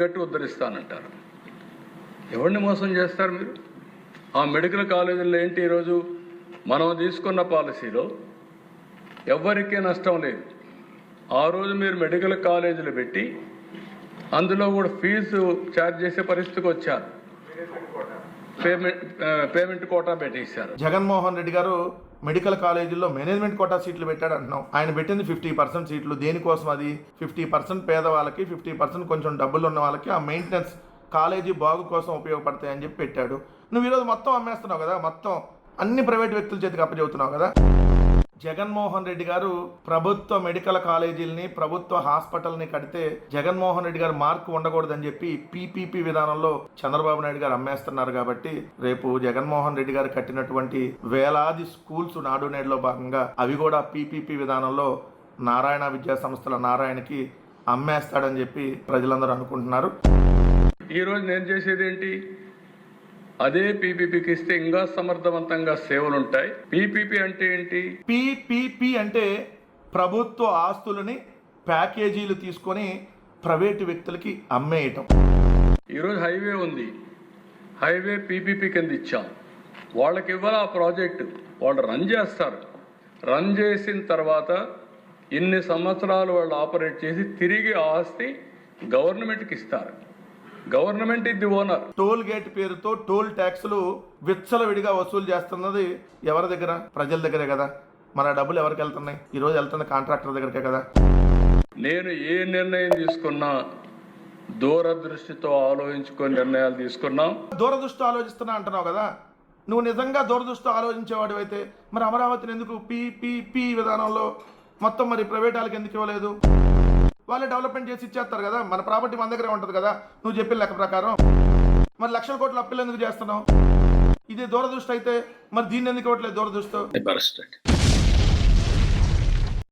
గట్టి ఉద్ధరిస్తానంటారు. ఎవరిని మోసం చేస్తారు మీరు? ఆ మెడికల్ కాలేజీల్లో ఏంటి ఈరోజు మనం తీసుకున్న పాలసీలో ఎవరికీ నష్టం లేదు. ఆ రోజు మీరు మెడికల్ కాలేజీలు పెట్టి అందులో కూడా ఫీజు ఛార్జ్ చేసే పరిస్థితికి వచ్చారు. పేమెంట్ కోటా పెట్టేశారు. జగన్మోహన్ రెడ్డి గారు మెడికల్ కాలేజీల్లో మేనేజ్మెంట్ కోటా సీట్లు పెట్టాడు అంటున్నాం. ఆయన పెట్టింది 50% సీట్లు. దేనికోసం? అది 50% పేదవాళ్ళకి, 50% కొంచెం డబ్బులు ఉన్న వాళ్ళకి ఆ మెయింటెనెన్స్ కాలేజీ బాగు కోసం ఉపయోగపడతాయని చెప్పి పెట్టాడు. నువ్వు ఈరోజు మొత్తం అమ్మేస్తున్నావు కదా, మొత్తం అన్ని ప్రైవేట్ వ్యక్తుల చేతికి అప్పచెబుతున్నావు కదా. జగన్మోహన్ రెడ్డి గారు ప్రభుత్వ మెడికల్ కాలేజీలని, ప్రభుత్వ హాస్పిటల్ని కడితే జగన్మోహన్ రెడ్డి గారు మార్కు ఉండకూడదని చెప్పి పీపీపీ విధానంలో చంద్రబాబు నాయుడు గారు అమ్మేస్తున్నారు. కాబట్టి రేపు జగన్మోహన్ రెడ్డి గారు కట్టినటువంటి వేలాది స్కూల్స్ నాడు నేడులో భాగంగా అవి కూడా పీపీపీ విధానంలో నారాయణ విద్యా సంస్థల నారాయణకి అమ్మేస్తాడని చెప్పి ప్రజలందరూ అనుకుంటున్నారు. ఈరోజు నేను చేసేది ఏంటి? అదే పీపీపీకి ఇస్తే ఇంకా సమర్థవంతంగా సేవలు ఉంటాయి. పీపీపీ అంటే ఏంటి? పీపీపీ అంటే ప్రభుత్వ ఆస్తులని ప్యాకేజీలు తీసుకొని ప్రైవేటు వ్యక్తులకి అమ్మేయటం. ఈరోజు హైవే ఉంది, హైవే పీపీపీ కింద ఇచ్చాం. వాళ్ళకి ఇవ్వాలి ఆ ప్రాజెక్టు, వాళ్ళు రన్ చేస్తారు. రన్ చేసిన తర్వాత ఇన్ని సంవత్సరాలు వాళ్ళు ఆపరేట్ చేసి తిరిగి ఆ ఆస్తి గవర్నమెంట్కి ఇస్తారు. గవర్నమెంట్ ఇది ఓనర్. టోల్ గేట్ పేరుతో టోల్ ట్యాక్సులు విచ్చలవిడిగా వసూలు చేస్తున్నది ఎవరి దగ్గర? ప్రజల దగ్గరే కదా. మన డబ్బులు ఎవరికి వెళ్తున్నాయి? ఈరోజు వెళ్తున్న కాంట్రాక్టర్ దగ్గరికే కదా. నేను ఏ నిర్ణయం తీసుకున్నా దూరదృష్టితో ఆలోచించుకొని నిర్ణయాలు తీసుకున్నాం. దూరదృష్టి ఆలోచిస్తున్నా అంటున్నావు కదా. నువ్వు నిజంగా దూరదృష్టి ఆలోచించేవాడు అయితే మరి అమరావతిని ఎందుకు పీపీపీ విధానంలో మొత్తం మరి ప్రైవేట్ వాళ్ళకి ఎందుకు ఇవ్వలేదు? వాళ్ళే డెవలప్మెంట్ చేసి ఇచ్చేస్తారు కదా. మన ప్రాపర్టీ మన దగ్గరే ఉంటుంది కదా. నువ్వు చెప్పిన లెక్క ప్రకారం మరి లక్షల కోట్ల అప్పులు ఎందుకు చేస్తున్నావు? ఇది దూరదృష్టి అయితే మరి దీన్ని ఎందుకు ఇవ్వట్లేదు దూరదృష్టి?